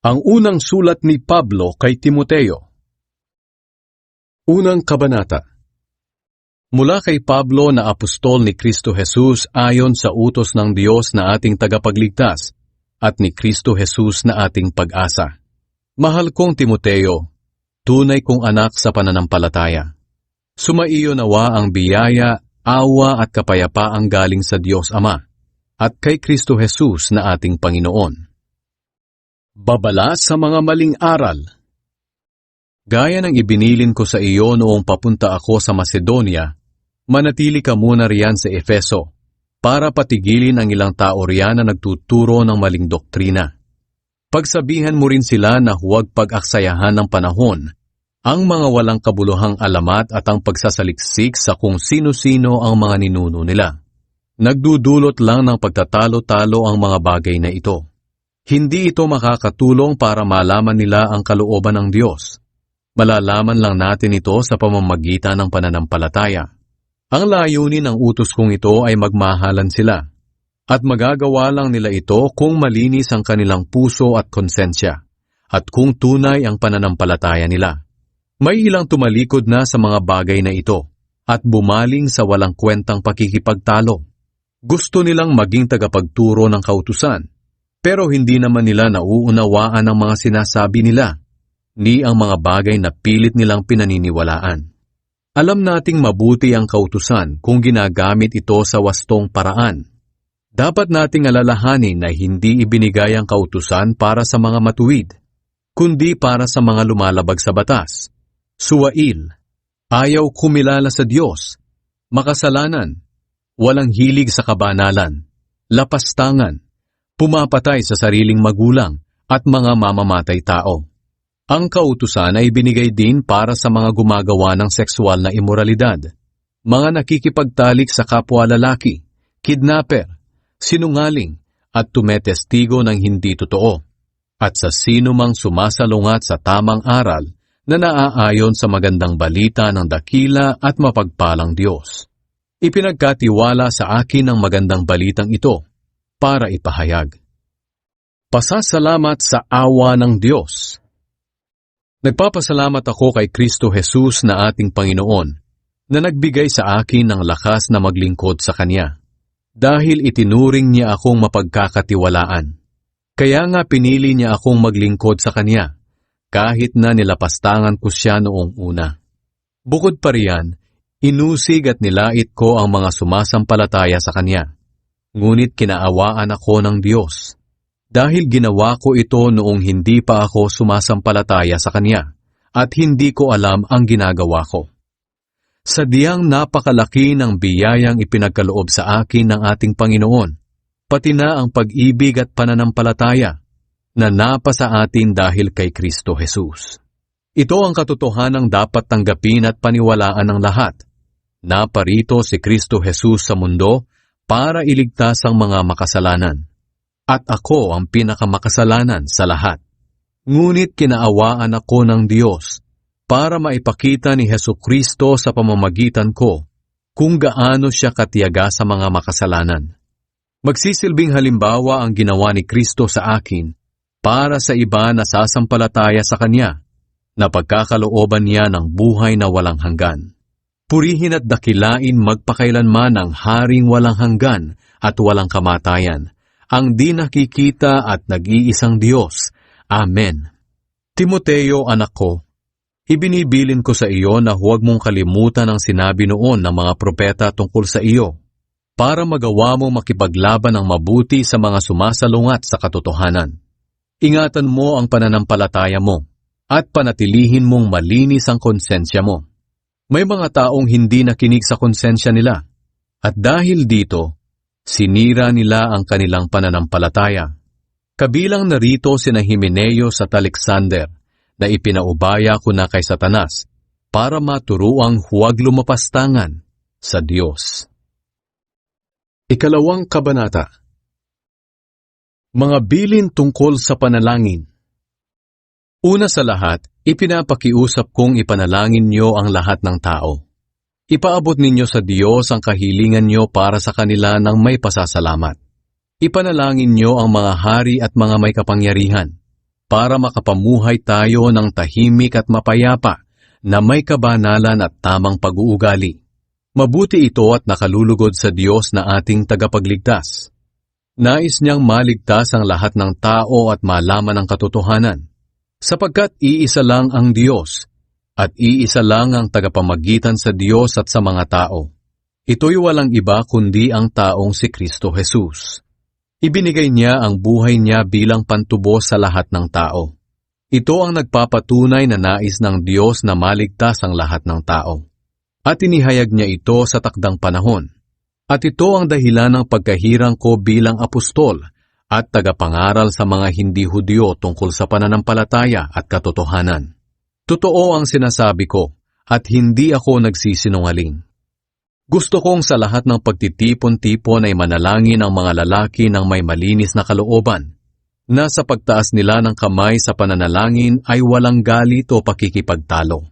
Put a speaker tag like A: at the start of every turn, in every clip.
A: Ang unang sulat ni Pablo kay Timoteo. Unang kabanata. Mula kay Pablo na apostol ni Kristo Jesus ayon sa utos ng Diyos na ating tagapagligtas at ni Kristo Jesus na ating pag-asa. Mahal kong Timoteo, tunay kong anak sa pananampalataya. Sumaiyo nawa ang biyaya, awa at kapayapaang galing sa Diyos Ama at kay Kristo Jesus na ating Panginoon. Babala sa mga maling aral. Gaya ng ibinilin ko sa iyo noong papunta ako sa Macedonia, manatili ka muna riyan sa Efeso para patigilin ang ilang tao riyan na nagtuturo ng maling doktrina. Pagsabihan mo rin sila na huwag pag-aksayahan ng panahon, ang mga walang kabuluhang alamat at ang pagsasaliksik sa kung sino-sino ang mga ninuno nila. Nagdudulot lang ng pagtatalo-talo ang mga bagay na ito. Hindi ito makakatulong para malaman nila ang kalooban ng Diyos. Malalaman lang natin ito sa pamamagitan ng pananampalataya. Ang layunin ng utos kong ito ay magmahalan sila, at magagawa lang nila ito kung malinis ang kanilang puso at konsensya, at kung tunay ang pananampalataya nila. May ilang tumalikod na sa mga bagay na ito, at bumaling sa walang kwentang pakikipagtalo. Gusto nilang maging tagapagturo ng kautusan, pero hindi naman nila nauunawaan ang mga sinasabi nila, ni ang mga bagay na pilit nilang pinaniniwalaan. Alam nating mabuti ang kautusan kung ginagamit ito sa wastong paraan. Dapat nating alalahanin na hindi ibinigay ang kautusan para sa mga matuwid, kundi para sa mga lumalabag sa batas. Suwail, ayaw kumilala sa Diyos, makasalanan, walang hilig sa kabanalan, lapastangan, pumapatay sa sariling magulang at mga mamamatay tao. Ang kautusan ay binigay din para sa mga gumagawa ng sexual na imoralidad, mga nakikipagtalik sa kapwa lalaki, kidnapper, sinungaling at tumetestigo ng hindi totoo, at sa sino mang sumasalungat sa tamang aral na naaayon sa magandang balita ng dakila at mapagpalang Diyos. Ipinagkatiwala sa akin ang magandang balitang ito para ipahayag. Pasasalamat sa awa ng Diyos. Nagpapasalamat ako kay Kristo Jesus na ating Panginoon na nagbigay sa akin ng lakas na maglingkod sa Kanya, dahil itinuring niya akong mapagkakatiwalaan. Kaya nga pinili niya akong maglingkod sa Kanya, kahit na nilapastangan ko siya noong una. Bukod pa riyan, inusig at nilait ko ang mga sumasampalataya sa Kanya. Ngunit kinaawaan ako ng Diyos, dahil ginawa ko ito noong hindi pa ako sumasampalataya sa Kanya, at hindi ko alam ang ginagawa ko. Sadyang napakalaki ng biyayang ipinagkaloob sa akin ng ating Panginoon, pati na ang pag-ibig at pananampalataya na napasa atin dahil kay Kristo Jesus. Ito ang katotohanang dapat tanggapin at paniwalaan ng lahat. Naparito si Kristo Jesus sa mundo para iligtas ang mga makasalanan. At ako ang pinakamakasalanan sa lahat. Ngunit kinaawaan ako ng Diyos para maipakita ni Hesukristo sa pamamagitan ko kung gaano siya katiyaga sa mga makasalanan. Magsisilbing halimbawa ang ginawa ni Kristo sa akin para sa iba na sasampalataya sa Kanya, na pagkakalooban niya ng buhay na walang hanggan. Purihin at dakilain magpakailanman ang Haring walang hanggan at walang kamatayan, ang di nakikita at nag-iisang Diyos. Amen. Timoteo, anak ko, ibinibilin ko sa iyo na huwag mong kalimutan ang sinabi noon ng mga propeta tungkol sa iyo, para magawa mo makipaglaban ng mabuti sa mga sumasalungat sa katotohanan. Ingatan mo ang pananampalataya mo, at panatilihin mong malinis ang konsensya mo. May mga taong hindi nakinig sa konsensya nila, at dahil dito, sinira nila ang kanilang pananampalataya. Kabilang narito sina Himeneo at Alexander na ipinaubaya ko na kay Satanas para maturuang huwag lumapastangan sa Diyos. Ikalawang kabanata. Mga bilin tungkol sa panalangin. Una sa lahat, ipinapakiusap kong ipanalangin niyo ang lahat ng tao. Ipaabot ninyo sa Diyos ang kahilingan niyo para sa kanila ng may pasasalamat. Ipanalangin niyo ang mga hari at mga may kapangyarihan, para makapamuhay tayo ng tahimik at mapayapa na may kabanalan at tamang pag-uugali. Mabuti ito at nakalulugod sa Diyos na ating tagapagligtas. Nais niyang maligtas ang lahat ng tao at malaman ang katotohanan, sapagkat iisa lang ang Diyos at iisa lang ang tagapamagitan sa Diyos at sa mga tao. Ito'y walang iba kundi ang taong si Kristo Jesus. Ibinigay niya ang buhay niya bilang pantubos sa lahat ng tao. Ito ang nagpapatunay na nais ng Diyos na maligtas ang lahat ng tao. At inihayag niya ito sa takdang panahon. At ito ang dahilan ng pagkahirang ko bilang apostol at tagapangaral sa mga hindi Hudyo tungkol sa pananampalataya at katotohanan. Totoo ang sinasabi ko at hindi ako nagsisinungaling. Gusto kong sa lahat ng pagtitipon-tipon ay manalangin ang mga lalaki ng may malinis na kalooban, na sa pagtaas nila ng kamay sa pananalangin ay walang galit o pakikipagtalo.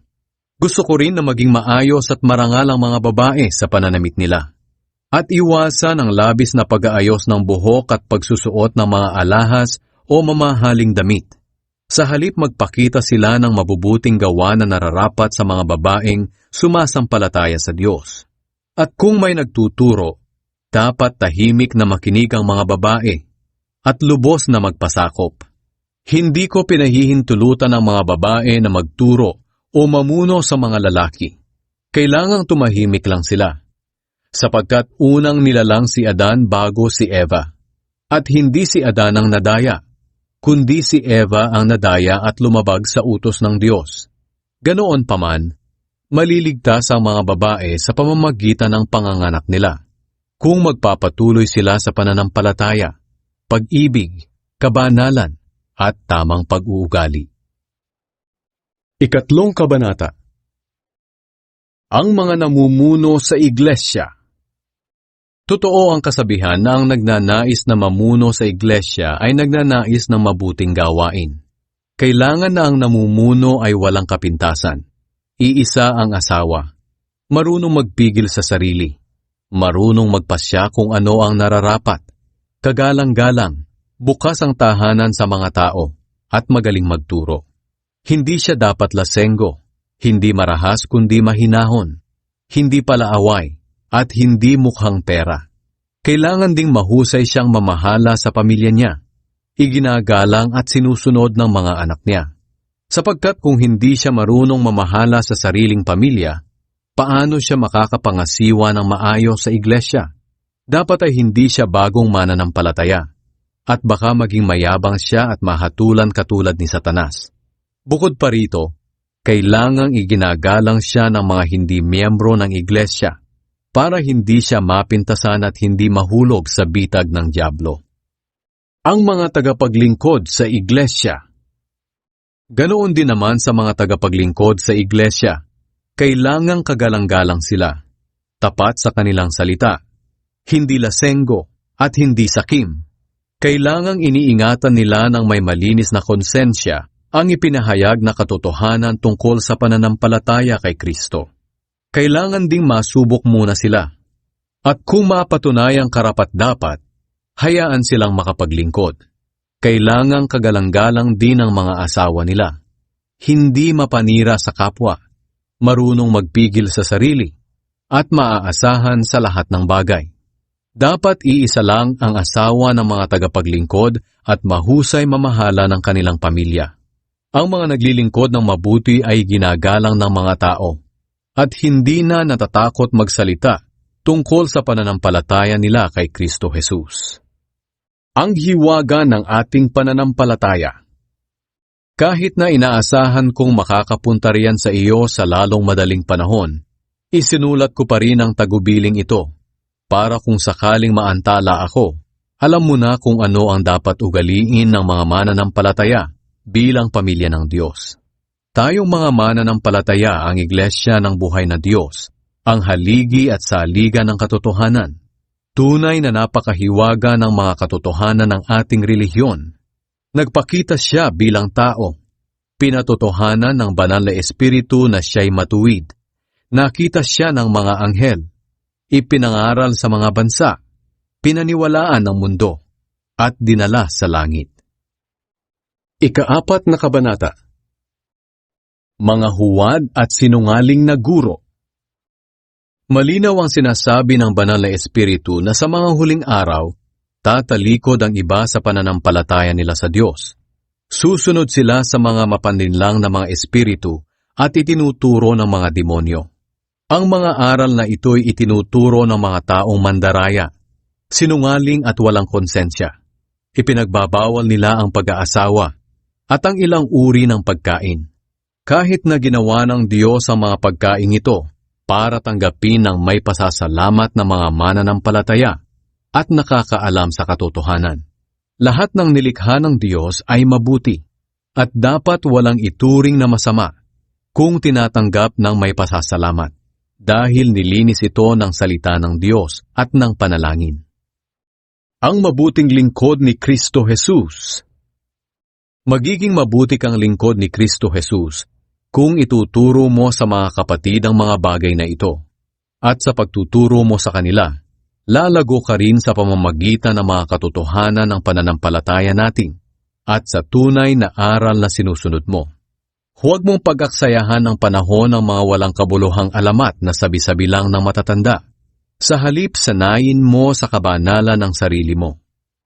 A: Gusto ko rin na maging maayos at marangal ang mga babae sa pananamit nila, at iwasan ang labis na pag-aayos ng buhok at pagsusuot ng mga alahas o mamahaling damit. Sa halip magpakita sila ng mabubuting gawa na nararapat sa mga babaeng sumasampalataya sa Diyos. At kung may nagtuturo, dapat tahimik na makinig ang mga babae at lubos na magpasakop. Hindi ko pinahihintulutan ang mga babae na magturo o mamuno sa mga lalaki. Kailangang tumahimik lang sila, sapagkat unang nilalang si Adan bago si Eva, at hindi si Adan ang nadaya, kundi si Eva ang nadaya at lumabag sa utos ng Diyos. Ganoon paman, maliligtas ang mga babae sa pamamagitan ng panganganak nila, kung magpapatuloy sila sa pananampalataya, pag-ibig, kabanalan, at tamang pag-uugali. Ikatlong kabanata. Ang mga namumuno sa iglesia. Totoo ang kasabihan na ang nagnanais na mamuno sa iglesia ay nagnanais ng mabuting gawain. Kailangan na ang namumuno ay walang kapintasan. Iisa ang asawa, marunong magpigil sa sarili, marunong magpasya kung ano ang nararapat, kagalang-galang, bukas ang tahanan sa mga tao, at magaling magturo. Hindi siya dapat lasenggo, hindi marahas kundi mahinahon, hindi palaaway, at hindi mukhang pera. Kailangan ding mahusay siyang mamahala sa pamilya niya, iginagalang at sinusunod ng mga anak niya. Sapagkat kung hindi siya marunong mamahala sa sariling pamilya, paano siya makakapangasiwa ng maayos sa iglesia? Dapat ay hindi siya bagong mananampalataya, at baka maging mayabang siya at mahatulan katulad ni Satanas. Bukod pa rito, kailangang iginagalang siya ng mga hindi miyembro ng iglesia para hindi siya mapintasan at hindi mahulog sa bitag ng dyablo. Ang mga tagapaglingkod sa iglesia. Ganoon din naman sa mga tagapaglingkod sa iglesia. Kailangang kagalang-galang sila, tapat sa kanilang salita, hindi lasenggo at hindi sakim. Kailangang iniingatan nila ng may malinis na konsensya ang ipinahayag na katotohanan tungkol sa pananampalataya kay Kristo. Kailangan ding masubok muna sila. At kung mapatunayang karapat-dapat, hayaan silang makapaglingkod. Kailangang kagalang-galang din ang mga asawa nila. Hindi mapanira sa kapwa, marunong magpigil sa sarili, at maaasahan sa lahat ng bagay. Dapat iisa lang ang asawa ng mga tagapaglingkod at mahusay mamahala ng kanilang pamilya. Ang mga naglilingkod ng mabuti ay ginagalang ng mga tao, at hindi na natatakot magsalita tungkol sa pananampalataya nila kay Kristo Jesus. Ang hiwaga ng ating pananampalataya. Kahit na inaasahan kong makakapunta riyan sa iyo sa lalong madaling panahon, isinulat ko pa rin ang tagubiling ito, para kung sakaling maantala ako, alam mo na kung ano ang dapat ugaliin ng mga mananampalataya bilang pamilya ng Diyos. Tayong mga mananampalataya ang iglesia ng buhay na Diyos, ang haligi at saligan ng katotohanan. Tunay na napakahiwaga ng mga katotohanan ng ating relihiyon. Nagpakita siya bilang tao. Pinatotohanan ng banal na espiritu na siya'y matuwid. Nakita siya ng mga anghel. Ipinangaral sa mga bansa. Pinaniwalaan ng mundo. At dinala sa langit. Ika-4 na kabanata. Mga huwad at sinungaling na guro. Malinaw ang sinasabi ng Banal na Espiritu na sa mga huling araw, tatalikod ang iba sa pananampalataya nila sa Diyos. Susunod sila sa mga mapanlinlang na mga espiritu at itinuturo ng mga demonyo. Ang mga aral na ito'y itinuturo ng mga taong mandaraya, sinungaling at walang konsensya. Ipinagbabawal nila ang pag-aasawa at ang ilang uri ng pagkain. Kahit na ginawa ng Diyos ang mga pagkain ito para tanggapin ng may pasasalamat na mga mananampalataya at nakakaalam sa katotohanan. Lahat ng nilikha ng Diyos ay mabuti at dapat walang ituring na masama kung tinatanggap ng may pasasalamat dahil nilinis ito ng salita ng Diyos at ng panalangin. Ang mabuting lingkod ni Kristo Jesus. Magiging mabuti kang lingkod ni Kristo Jesus kung ituturo mo sa mga kapatid ang mga bagay na ito. At sa pagtuturo mo sa kanila, lalago ka rin sa pamamagitan ng mga katotohanan ng pananampalataya natin at sa tunay na aral na sinusunod mo. Huwag mong pag-aksayahan ang panahon ng mga walang kabuluhang alamat na sabi-sabi lang ng matatanda. Sa halip, sanayin mo sa kabanalan ng sarili mo.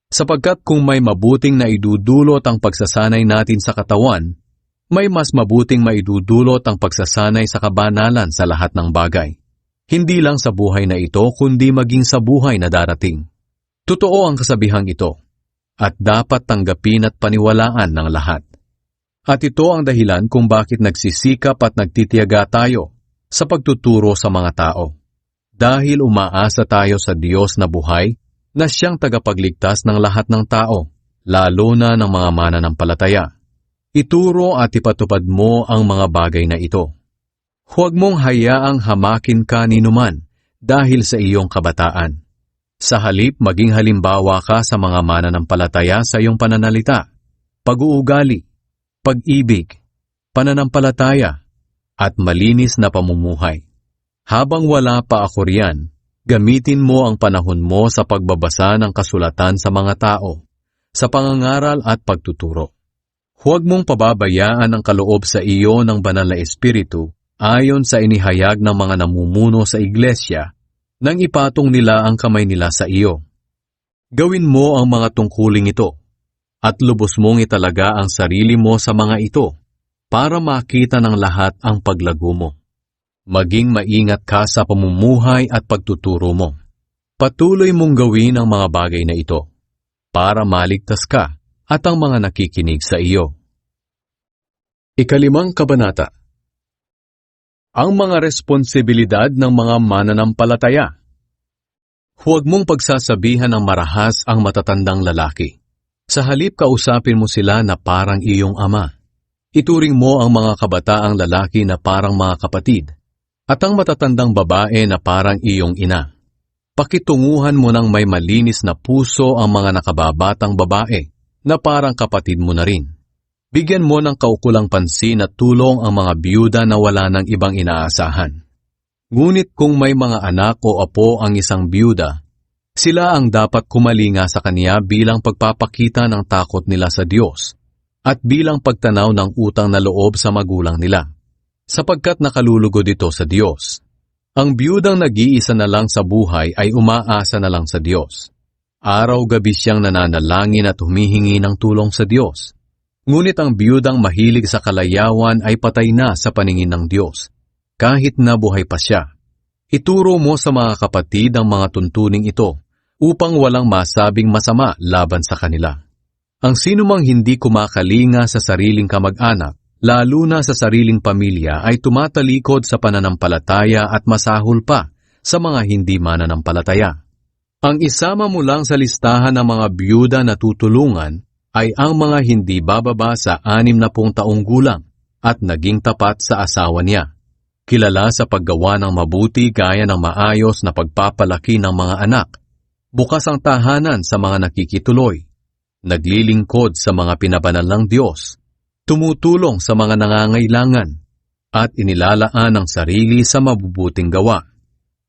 A: Sapagkat kung may mabuting na idudulot ang pagsasanay natin sa katawan, may mas mabuting maidudulot ang pagsasanay sa kabanalan sa lahat ng bagay. Hindi lang sa buhay na ito, kundi maging sa buhay na darating. Totoo ang kasabihang ito, at dapat tanggapin at paniwalaan ng lahat. At ito ang dahilan kung bakit nagsisikap at nagtitiyaga tayo sa pagtuturo sa mga tao. Dahil umaasa tayo sa Diyos na buhay, na siyang tagapagligtas ng lahat ng tao, lalo na ng mga mananampalataya. Ituro at ipatupad mo ang mga bagay na ito. Huwag mong hayaang hamakin ka ni numan dahil sa iyong kabataan. Sa halip, maging halimbawa ka sa mga mananampalataya sa iyong pananalita, pag-uugali, pag-ibig, pananampalataya, at malinis na pamumuhay. Habang wala pa ako riyan, gamitin mo ang panahon mo sa pagbabasa ng kasulatan sa mga tao, sa pangangaral at pagtuturo. Huwag mong pababayaan ang kaloob sa iyo ng Banal na Espiritu ayon sa inihayag ng mga namumuno sa iglesia nang ipatong nila ang kamay nila sa iyo. Gawin mo ang mga tungkuling ito at lubos mong italaga ang sarili mo sa mga ito para makita ng lahat ang paglago mo. Maging maingat ka sa pamumuhay at pagtuturo mo. Patuloy mong gawin ang mga bagay na ito para maligtas ka at ang mga nakikinig sa iyo. Ika-5 kabanata. Ang mga responsibilidad ng mga mananampalataya. Huwag mong pagsasabihan ng marahas ang matatandang lalaki. Sa halip, kausapin mo sila na parang iyong ama. Ituring mo ang mga kabataang lalaki na parang mga kapatid at ang matatandang babae na parang iyong ina. Pakitunguhan mo ng may malinis na puso ang mga nakababatang babae na parang kapatid mo na rin. Bigyan mo ng kaukulang pansin at tulong ang mga biyuda na wala ng ibang inaasahan. Ngunit kung may mga anak o apo ang isang biyuda, sila ang dapat kumalinga sa kanya bilang pagpapakita ng takot nila sa Diyos at bilang pagtanaw ng utang na loob sa magulang nila. Sapagkat nakalulugod ito sa Diyos. Ang biyudang nag-iisa na lang sa buhay ay umaasa na lang sa Diyos. Araw-gabi siyang nananalangin at humihingi ng tulong sa Diyos. Ngunit ang biyudang mahilig sa kalayawan ay patay na sa paningin ng Diyos, kahit na buhay pa siya. Ituro mo sa mga kapatid ang mga tuntuning ito upang walang masabing masama laban sa kanila. Ang sinumang hindi kumakalinga sa sariling kamag-anak, lalo na sa sariling pamilya, ay tumatalikod sa pananampalataya at masahol pa sa mga hindi mananampalataya. Ang isama mo lang sa listahan ng mga biyuda na tutulungan ay ang mga hindi bababa sa 60 taong gulang at naging tapat sa asawa niya. Kilala sa paggawa ng mabuti gaya ng maayos na pagpapalaki ng mga anak, bukas ang tahanan sa mga nakikituloy, naglilingkod sa mga pinabanal ng Diyos, tumutulong sa mga nangangailangan, at inilalaan ang sarili sa mabubuting gawa.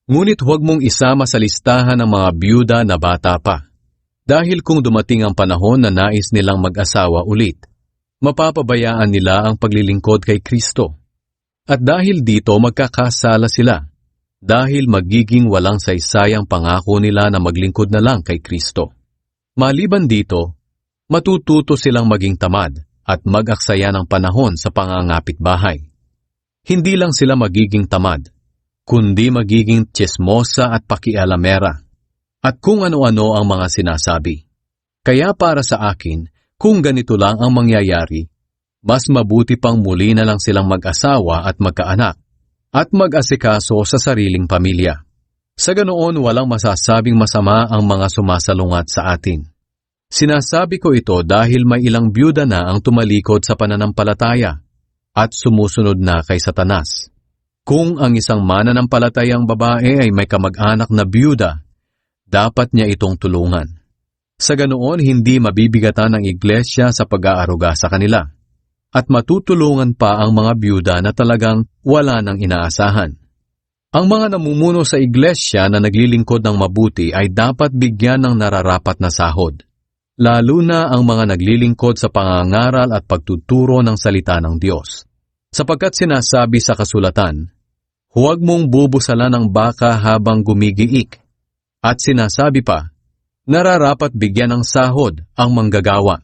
A: Ngunit huwag mong isama sa listahan ng mga biyuda na bata pa, dahil kung dumating ang panahon na nais nilang mag-asawa ulit, mapapabayaan nila ang paglilingkod kay Kristo. At dahil dito magkakasala sila, dahil magiging walang saysayang pangako nila na maglingkod na lang kay Kristo. Maliban dito, matututo silang maging tamad at mag-aksaya ng panahon sa pangangapit bahay. Hindi lang sila magiging tamad, kundi magiging tsismosa at pakialamera, at kung ano-ano ang mga sinasabi. Kaya para sa akin, kung ganito lang ang mangyayari, mas mabuti pang muli na lang silang mag-asawa at magkaanak, at mag-asikaso sa sariling pamilya. Sa ganoon walang masasabing masama ang mga sumasalungat sa atin. Sinasabi ko ito dahil may ilang byuda na ang tumalikod sa pananampalataya at sumusunod na kay Satanas. Kung ang isang mananampalatayang babae ay may kamag-anak na byuda, dapat niya itong tulungan. Sa ganoon, hindi mabibigatan ng iglesia sa pag-aaruga sa kanila, at matutulungan pa ang mga byuda na talagang wala nang inaasahan. Ang mga namumuno sa iglesia na naglilingkod ng mabuti ay dapat bigyan ng nararapat na sahod, lalo na ang mga naglilingkod sa pangangaral at pagtuturo ng salita ng Diyos. Sapagkat sinasabi sa kasulatan, huwag mong bubusalan ng baka habang gumigiik. At sinasabi pa, nararapat bigyan ng sahod ang manggagawa.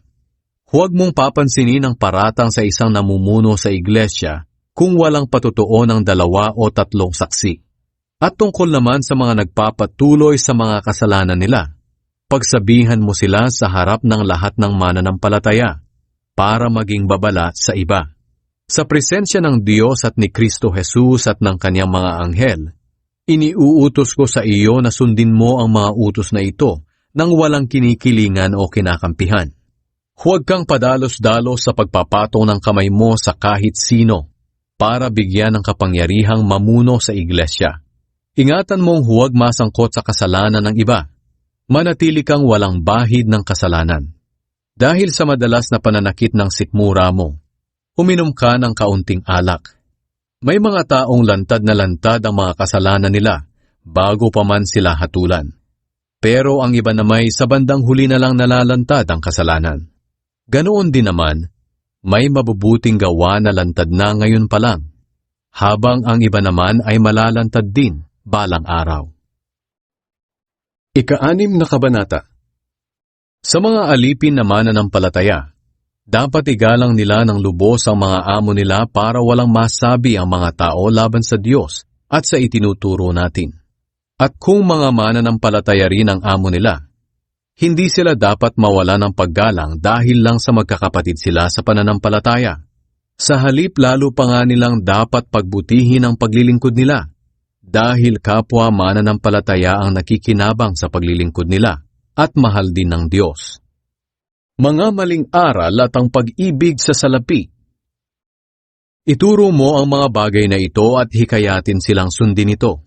A: Huwag mong papansinin ang paratang sa isang namumuno sa iglesia kung walang patutuo ng 2 o 3 saksi. At tungkol naman sa mga nagpapatuloy sa mga kasalanan nila, pagsabihan mo sila sa harap ng lahat ng mananampalataya para maging babala sa iba. Sa presensya ng Diyos at ni Kristo Jesus at ng kanyang mga anghel, iniuutos ko sa iyo na sundin mo ang mga utos na ito nang walang kinikilingan o kinakampihan. Huwag kang padalos-dalos sa pagpapatong ng kamay mo sa kahit sino para bigyan ng kapangyarihang mamuno sa iglesia. Ingatan mong huwag masangkot sa kasalanan ng iba. Manatili kang walang bahid ng kasalanan. Dahil sa madalas na pananakit ng sikmura mo, uminom ka ng kaunting alak. May mga taong lantad na lantad ang mga kasalanan nila bago pa man sila hatulan. Pero ang iba namay sa bandang huli na lang nalalantad ang kasalanan. Ganoon din naman, may mabubuting gawa na lantad na ngayon pa lang, habang ang iba naman ay malalantad din balang araw. Ika-6 na kabanata. Sa mga alipin na mananampalataya, dapat igalang nila ng lubos ang mga amo nila para walang masabi ang mga tao laban sa Diyos at sa itinuturo natin. At kung mga mananampalataya rin ang amo nila, hindi sila dapat mawala ng paggalang dahil lang sa magkakapatid sila sa pananampalataya. Sa halip lalo pa nga nilang dapat pagbutihin ang paglilingkod nila dahil kapwa mananampalataya ang nakikinabang sa paglilingkod nila at mahal din ng Diyos. Mga maling aral at ang pag-ibig sa salapi. Ituro mo ang mga bagay na ito at hikayatin silang sundin ito.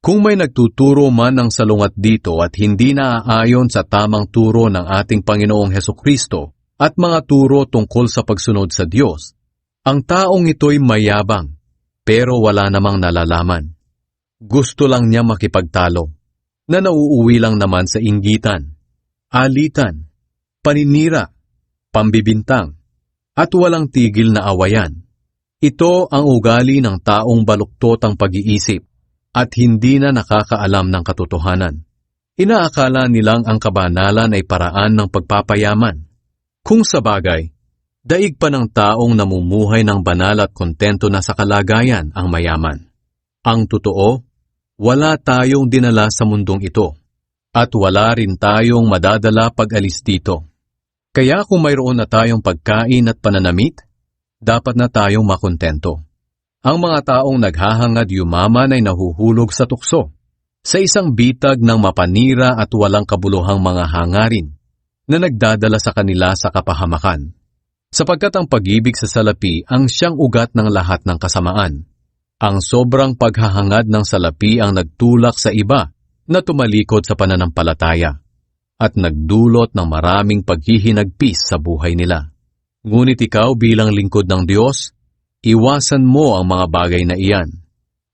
A: Kung may nagtuturo man ng salungat dito at hindi naaayon sa tamang turo ng ating Panginoong Hesukristo at mga turo tungkol sa pagsunod sa Diyos, ang taong ito'y mayabang, pero wala namang nalalaman. Gusto lang niya makipagtalo, na nauuwi lang naman sa inggitan, alitan, paninira, pambibintang, at walang tigil na awayan. Ito ang ugali ng taong baluktot ang pag-iisip at hindi na nakakaalam ng katotohanan. Inaakala nilang ang kabanalan ay paraan ng pagpapayaman. Kung sa bagay, daig pa ng taong namumuhay ng banal at kontento na sa kalagayan ang mayaman. Ang totoo, wala tayong dinala sa mundong ito, at wala rin tayong madadala pag-alis dito. Kaya kung mayroon na tayong pagkain at pananamit, dapat na tayong makontento. Ang mga taong naghahangad yumaman ay nahuhulog sa tukso, sa isang bitag ng mapanira at walang kabuluhang mga hangarin na nagdadala sa kanila sa kapahamakan. Sapagkat ang pag-ibig sa salapi ang siyang ugat ng lahat ng kasamaan. Ang sobrang paghahangad ng salapi ang nagtulak sa iba na tumalikod sa pananampalataya at nagdulot ng maraming paghihinagpis sa buhay nila. Ngunit ikaw bilang lingkod ng Diyos, iwasan mo ang mga bagay na iyan.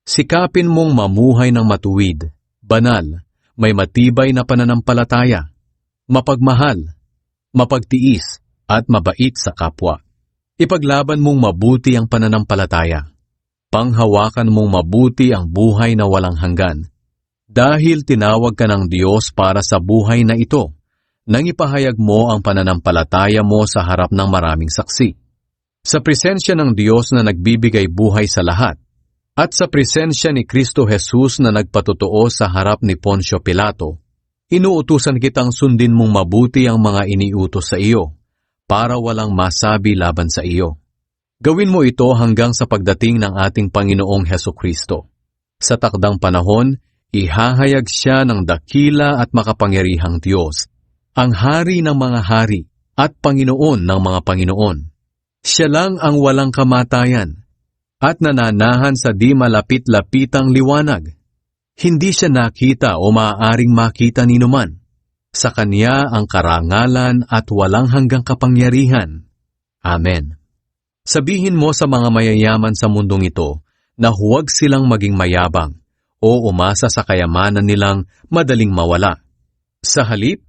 A: Sikapin mong mamuhay ng matuwid, banal, may matibay na pananampalataya, mapagmahal, mapagtiis, at mabait sa kapwa. Ipaglaban mong mabuti ang pananampalataya. Panghawakan mong mabuti ang buhay na walang hanggan. Dahil tinawag ka ng Diyos para sa buhay na ito, nang ipahayag mo ang pananampalataya mo sa harap ng maraming saksi. Sa presensya ng Diyos na nagbibigay buhay sa lahat, at sa presensya ni Kristo Jesus na nagpatotoo sa harap ni Poncio Pilato, inuutusan kitang sundin mong mabuti ang mga iniutos sa iyo, para walang masabi laban sa iyo. Gawin mo ito hanggang sa pagdating ng ating Panginoong Hesukristo. Sa takdang panahon, ihahayag siya ng dakila at makapangyarihang Diyos, ang Hari ng mga hari at Panginoon ng mga Panginoon. Siya lang ang walang kamatayan at nananahan sa di malapit-lapitang liwanag. Hindi siya nakita o maaaring makita ni numan. Sa Kanya ang karangalan at walang hanggang kapangyarihan. Amen. Sabihin mo sa mga mayayaman sa mundong ito na huwag silang maging mayabang o umasa sa kayamanan nilang madaling mawala. Sa halip,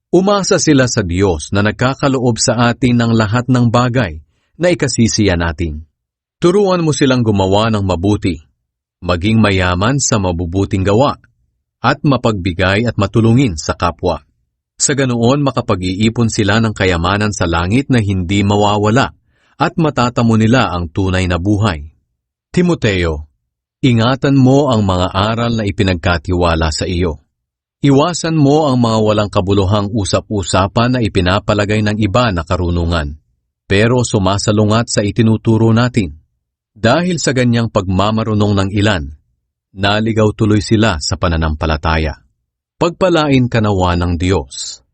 A: umasa sila sa Diyos na nagkakaloob sa atin ng lahat ng bagay na ikasisiya natin. Turuan mo silang gumawa ng mabuti, maging mayaman sa mabubuting gawa, at mapagbigay at matulungin sa kapwa. Sa ganoon makapag-iipon sila ng kayamanan sa langit na hindi mawawala at matatamo nila ang tunay na buhay. Timoteo, ingatan mo ang mga aral na ipinagkatiwala sa iyo. Iwasan mo ang mga walang kabuluhang usap-usapan na ipinapalagay ng iba na karunungan, pero sumasalungat sa itinuturo natin. Dahil sa ganyang pagmamarunong ng ilan, naligaw tuloy sila sa pananampalataya. Pagpalain ka nawa ng Diyos.